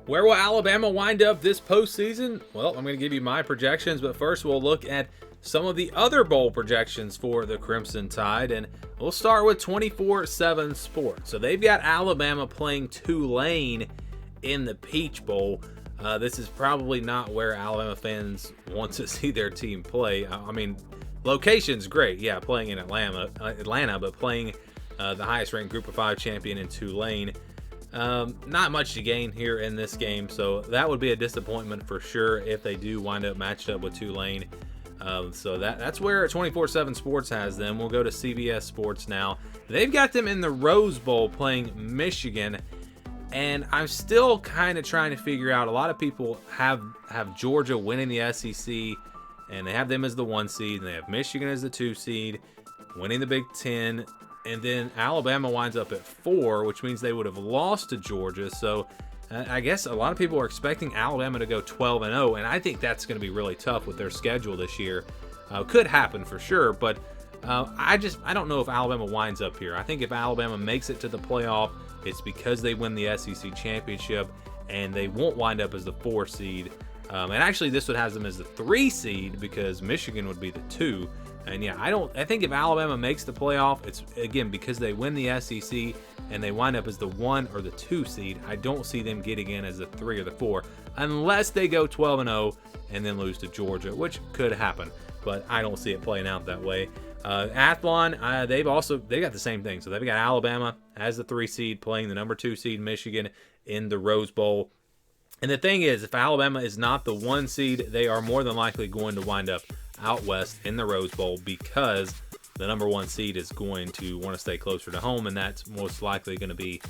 Where will Alabama wind up this postseason? Well, I'm going to give you my projections, but first we'll look at some of the other bowl projections for the Crimson Tide, and we'll start with 24/7 Sports. So they've got Alabama playing Tulane in the Peach Bowl. This is probably not where Alabama fans want to see their team play. I mean, location's great, yeah, playing in Atlanta, but playing the highest-ranked Group of 5 champion in Tulane. Not much to gain here in this game, so that would be a disappointment for sure if they do wind up matched up with Tulane. So that's where 24/7 Sports has them. We'll go to CBS Sports now. They've got them in the Rose Bowl playing Michigan, and I'm still kind of trying to figure out. A lot of people have Georgia winning the SEC, and they have them as the 1 seed, and they have Michigan as the 2 seed, winning the Big Ten. And then Alabama winds up at 4, which means they would have lost to Georgia. So I guess a lot of people are expecting Alabama to go 12-0, and I think that's going to be really tough with their schedule this year. Could happen for sure, but I don't know if Alabama winds up here. I think if Alabama makes it to the playoff, it's because they win the SEC championship, and they won't wind up as the 4 seed. And actually, this would have them as the 3 seed because Michigan would be the 2. And yeah, I think if Alabama makes the playoff, it's again because they win the SEC and they wind up as the 1 or the 2 seed. I don't see them getting in as the 3 or the 4 unless they go 12-0 and then lose to Georgia, which could happen, but I don't see it playing out that way. Athlon, they got the same thing. So they've got Alabama as the 3 seed playing the number 2 seed Michigan in the Rose Bowl. And the thing is, if Alabama is not the 1 seed, they are more than likely going to wind up out west in the Rose Bowl because the number 1 seed is going to want to stay closer to home, and that's most likely going to be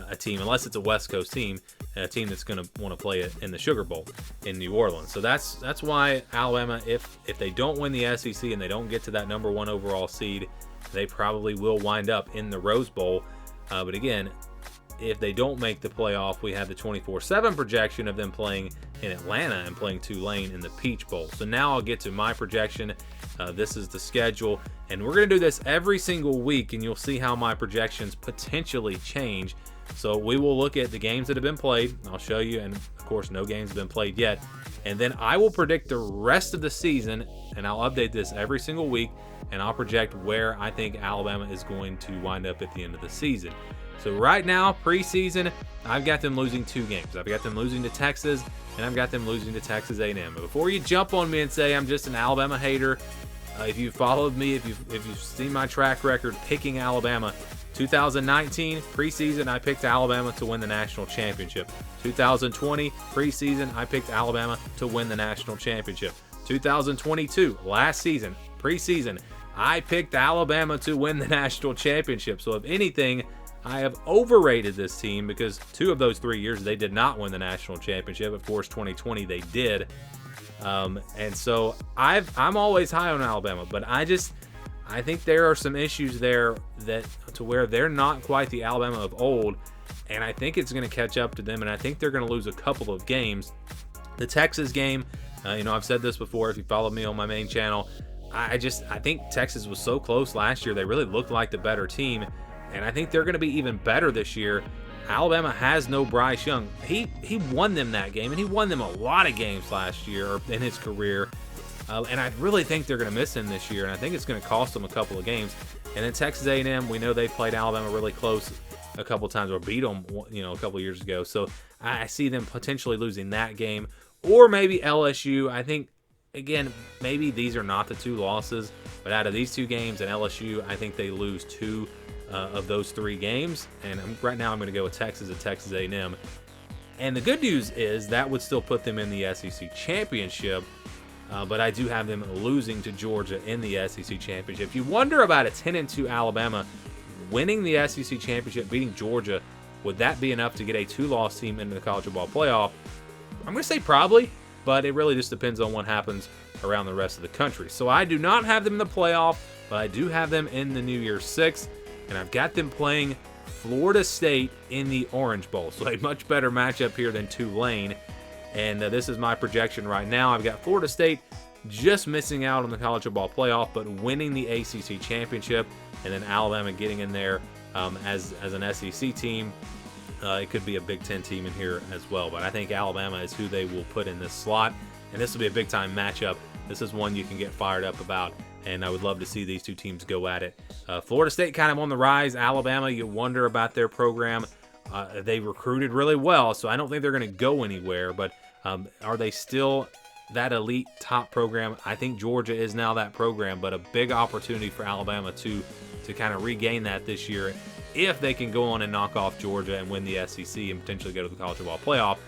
a team, unless it's a West Coast team, a team that's going to want to play it in the Sugar Bowl in New Orleans. So that's why Alabama, if they don't win the SEC and they don't get to that number 1 overall seed, they probably will wind up in the Rose Bowl. But again, if they don't make the playoff, we have the 24/7 projection of them playing in Atlanta and playing Tulane in the Peach Bowl. So now I'll get to my projection. This is the schedule, and we're going to do this every single week, and you'll see how my projections potentially change. So we will look at the games that have been played. I'll show you, and of course, no games have been played yet. And then I will predict the rest of the season, and I'll update this every single week, and I'll project where I think Alabama is going to wind up at the end of the season. So right now, preseason, I've got them losing 2 games. I've got them losing to Texas, and I've got them losing to Texas A&M. But before you jump on me and say I'm just an Alabama hater, if you've followed me, if you've seen my track record picking Alabama, 2019 preseason, I picked Alabama to win the national championship. 2020 preseason, I picked Alabama to win the national championship. 2022 last season, preseason, I picked Alabama to win the national championship. So if anything, I have overrated this team because 2 of those 3 years they did not win the national championship. Of course, 2020 they did. And so I'm always high on Alabama, but I think there are some issues there that to where they're not quite the Alabama of old, and I think it's going to catch up to them, and I think they're going to lose a couple of games. The Texas game, I've said this before if you followed me on my main channel, I think Texas was so close last year. They really looked like the better team. And I think they're going to be even better this year. Alabama has no Bryce Young. He won them that game, and he won them a lot of games last year in his career. And I really think they're going to miss him this year, and I think it's going to cost them a couple of games. And then Texas A&M, we know they played Alabama really close a couple of times, or beat them, a couple of years ago. So I see them potentially losing that game, or maybe LSU. I think, again, maybe these are not the 2 losses, but out of these 2 games and LSU, I think they lose 2 of those 3 games, and right now I'm going to go with Texas and Texas A&M. And the good news is that would still put them in the SEC championship, but I do have them losing to Georgia in the SEC championship. If you wonder about a 10-2 Alabama winning the SEC championship, beating Georgia, would that be enough to get a 2-loss team into the college football playoff? I'm going to say probably, but it really just depends on what happens around the rest of the country. So I do not have them in the playoff, but I do have them in the New Year's Six. And I've got them playing Florida State in the Orange Bowl. So a much better matchup here than Tulane. And this is my projection right now. I've got Florida State just missing out on the college football playoff, but winning the ACC championship. And then Alabama getting in there as an SEC team. It could be a Big Ten team in here as well, but I think Alabama is who they will put in this slot, and this will be a big-time matchup. This is one you can get fired up about, and I would love to see these two teams go at it. Florida State kind of on the rise. Alabama, you wonder about their program. They recruited really well, so I don't think they're going to go anywhere, but are they still that elite top program? I think Georgia is now that program, but a big opportunity for Alabama to kind of regain that this year if they can go on and knock off Georgia and win the SEC and potentially go to the college football playoff.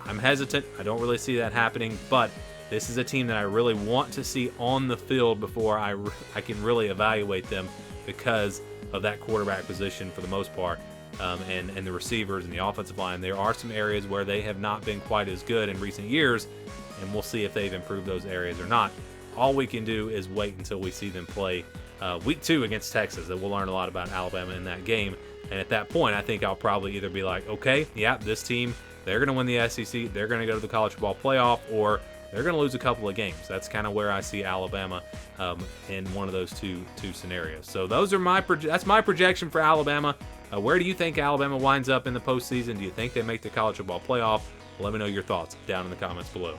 I'm hesitant. I don't really see that happening, but this is a team that I really want to see on the field before I can really evaluate them because of that quarterback position for the most part, and the receivers and the offensive line. There are some areas where they have not been quite as good in recent years, and we'll see if they've improved those areas or not. All we can do is wait until we see them play week 2 against Texas, and we'll learn a lot about Alabama in that game. And at that point, I think I'll probably either be like, okay, yeah, this team, they're going to win the SEC, they're going to go to the college football playoff, or they're going to lose a couple of games. That's kind of where I see Alabama in one of those two scenarios. So those are that's my projection for Alabama. Where do you think Alabama winds up in the postseason? Do you think they make the college football playoff? Let me know your thoughts down in the comments below.